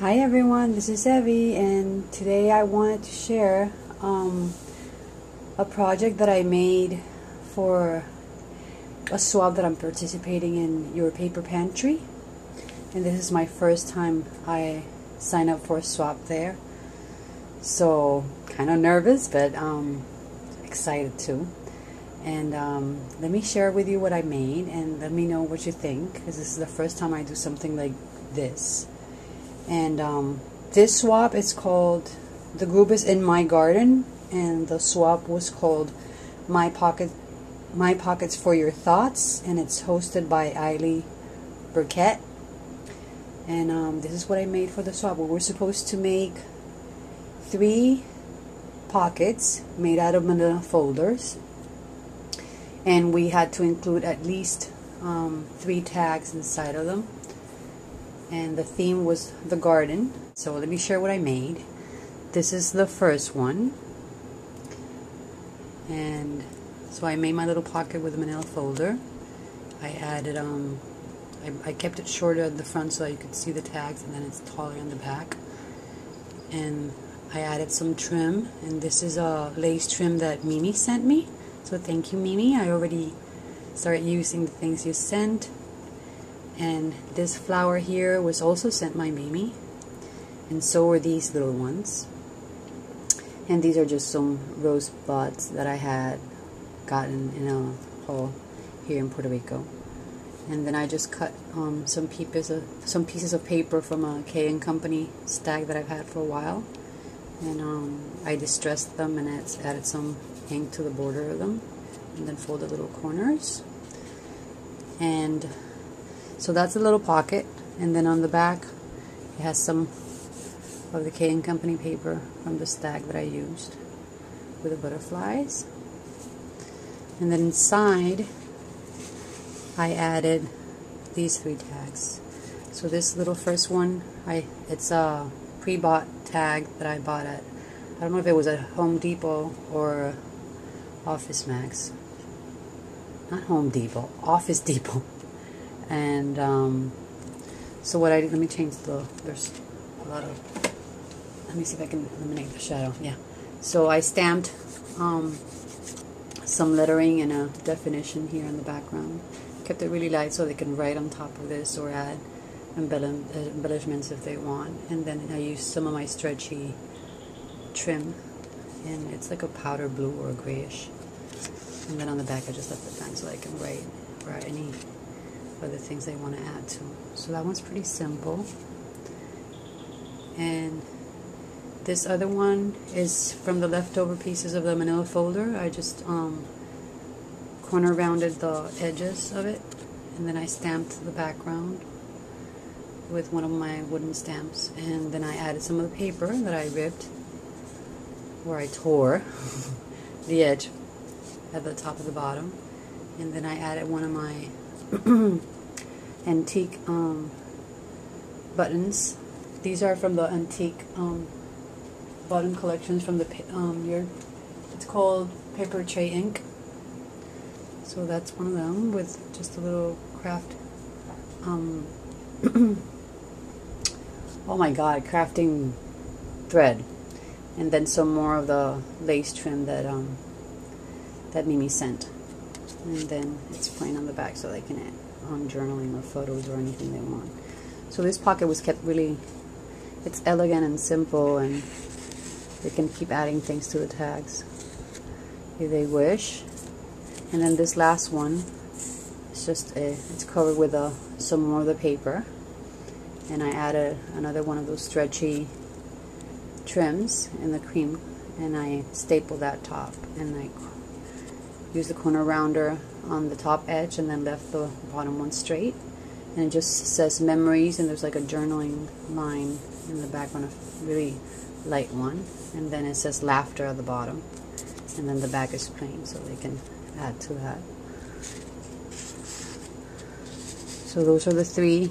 Hi everyone, this is Evie, and today I wanted to share a project that I made for a swap that I'm participating in Your Paper Pantry, and this is my first time I sign up for a swap there, so kind of nervous but excited too. And let me share with you what I made and let me know what you think, because this is the first time I do something like this. And this swap is called, the group is In My Garden, and the swap was called My Pockets for Your Thoughts, and it's hosted by Iley. And this is what I made for the swap. We were supposed to make 3 pockets made out of manila folders, and we had to include at least 3 tags inside of them. And the theme was the garden. So let me share what I made. This is the first one. And so I made my little pocket with a manila folder. I added, I kept it shorter at the front so you could see the tags, and then it's taller on the back. And I added some trim, and this is a lace trim that Mimi sent me. So thank you, Mimi. I already started using the things you sent. And this flower here was also sent by Mimi, and so were these little ones. And these are just some rose buds that I had gotten in a haul here in Puerto Rico. And then I just cut some pieces of paper from a K & Company stack that I've had for a while, and I distressed them and added some ink to the border of them, and then folded little corners. And so that's a little pocket, and then on the back it has some of the K & Company paper from the stack that I used with the butterflies. And then inside I added these 3 tags. So this little first one, it's a pre-bought tag that I bought at, I don't know if it was at Home Depot or Office Max. Not Home Depot, Office Depot. And so what let me change there's a lot of, let me see if I can eliminate the shadow. Yeah, so I stamped some lettering and a definition here in the background. Kept it really light so they can write on top of this or add embellishments if they want. And then I used some of my stretchy trim, and it's like a powder blue or a grayish. And then on the back I just left it blank so I can write any other things they want to add to. So that one's pretty simple. And this other one is from the leftover pieces of the manila folder. I just corner rounded the edges of it, and then I stamped the background with one of my wooden stamps, and then I added some of the paper that I ripped, or I tore the edge at the top of the bottom, and then I added one of my antique buttons. These are from the antique button collections from the it's called Paper Tray Ink. So that's one of them with just a little craft oh my god, crafting thread, and then some more of the lace trim that that Mimi sent. And then it's plain on the back so they can add journaling or photos or anything they want. So this pocket was kept really, it's elegant and simple, and they can keep adding things to the tags if they wish. And then this last one is just it's covered with some more of the paper, and I added another one of those stretchy trims in the cream, and I stapled that top, and I used the corner rounder on the top edge and then left the bottom one straight, and it just says memories, and there's like a journaling line in the background, a really light one, and then it says laughter at the bottom, and then the back is plain so they can add to that. So those are the 3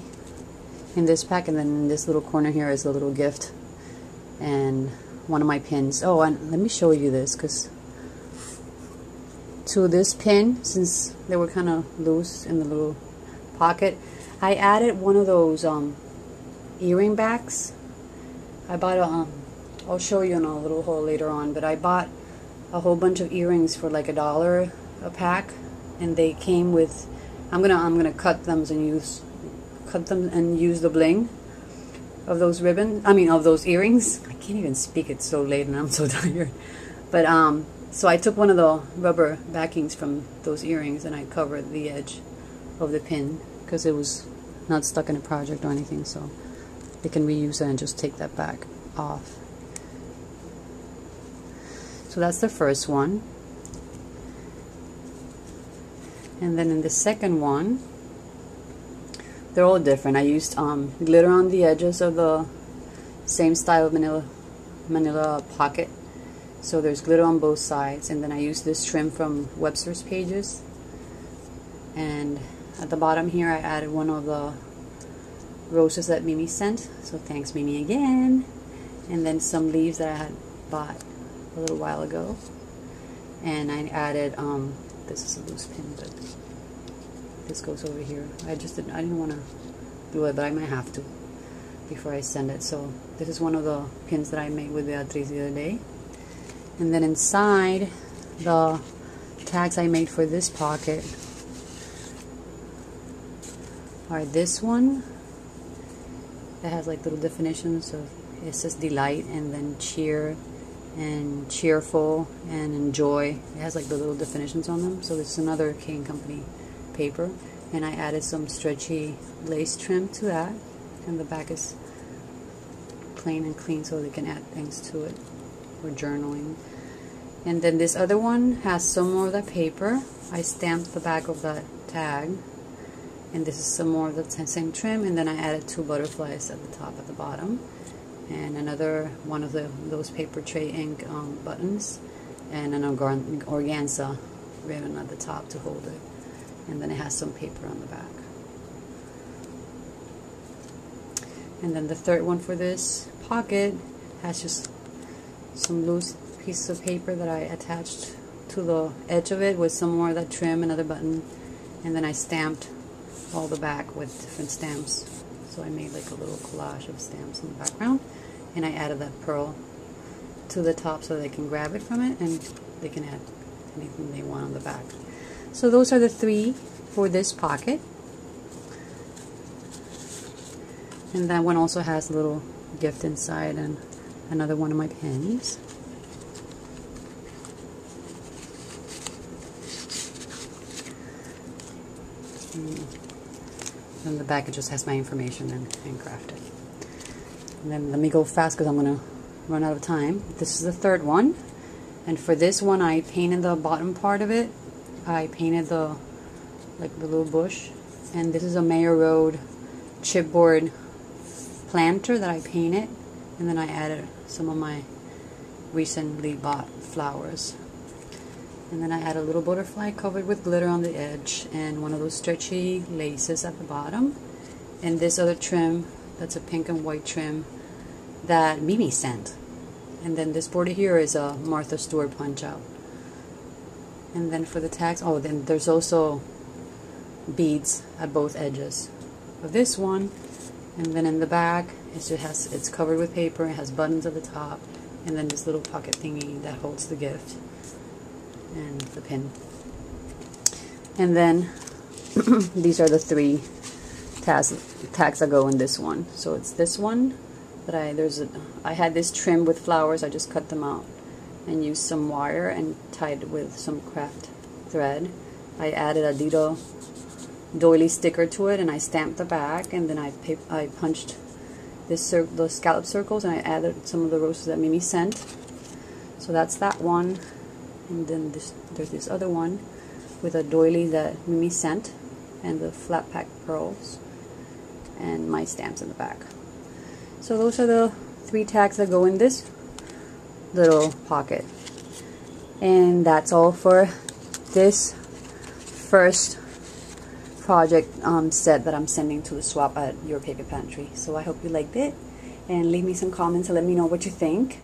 in this pack, and then in this little corner here is a little gift and one of my pins. Oh, and let me show you this, because to this pin, since they were kind of loose in the little pocket, I added one of those earring backs I bought a, I'll show you in a little haul later on, but I bought a whole bunch of earrings for like $1 a pack, and they came with, I'm gonna cut them and use the bling of those of those earrings. I can't even speak, it's so late and I'm so tired. But so I took one of the rubber backings from those earrings and I covered the edge of the pin because it was not stuck in a project or anything, so they can reuse it and just take that back off. So that's the first one. And then in the second one, they're all different. I used glitter on the edges of the same style of manila pocket. So there's glitter on both sides, and then I used this trim from Webster's Pages. And at the bottom here I added one of the roses that Mimi sent, so thanks Mimi again. And then some leaves that I had bought a little while ago. And I added, this is a loose pin, but this goes over here. I didn't want to glue it, but I might have to before I send it. So this is one of the pins that I made with Beatriz the other day. And then inside, the tags I made for this pocket are this one that has like little definitions of, it says delight and then cheer and cheerful and enjoy. It has like the little definitions on them. So this is another K & Company paper, and I added some stretchy lace trim to that, and the back is plain and clean so they can add things to it or journaling. And then this other one has some more of that paper. I stamped the back of that tag, and this is some more of the same trim, and then I added 2 butterflies at the top, at the bottom, and another one of those paper tray ink buttons, and an organza ribbon at the top to hold it, and then it has some paper on the back. And then the third one for this pocket has just some loose pieces of paper that I attached to the edge of it with some more of that trim, another button, and then I stamped all the back with different stamps. So I made like a little collage of stamps in the background, and I added that pearl to the top so they can grab it from it and they can add anything they want on the back. So those are the 3 for this pocket. And that one also has a little gift inside and another one of my pens. And the back, it just has my information and handcrafted. And then let me go fast because I'm going to run out of time. This is the third one. And for this one, I painted the bottom part of it. I painted the little bush. And this is a Mayor Road chipboard planter that I painted. And then I added some of my recently bought flowers. And then I add a little butterfly covered with glitter on the edge and one of those stretchy laces at the bottom. And this other trim, that's a pink and white trim that Mimi sent. And then this border here is a Martha Stewart punch out. And then for the tags, oh, then there's also beads at both edges of this one. And then in the back, it's covered with paper, it has buttons at the top, and then this little pocket thingy that holds the gift and the pin. And then these are the 3 tags that go in this one. So it's this one that I had this trim with flowers. I just cut them out and used some wire and tied it with some craft thread. I added a little doily sticker to it, and I stamped the back, and then I punched those scallop circles, and I added some of the roses that Mimi sent. So that's that one. And then there's this other one with a doily that Mimi sent, and the flat pack pearls, and my stamps in the back. So those are the 3 tags that go in this little pocket. And that's all for this first project set that I'm sending to the swap at your paper pantry. So I hope you liked it, and leave me some comments and let me know what you think.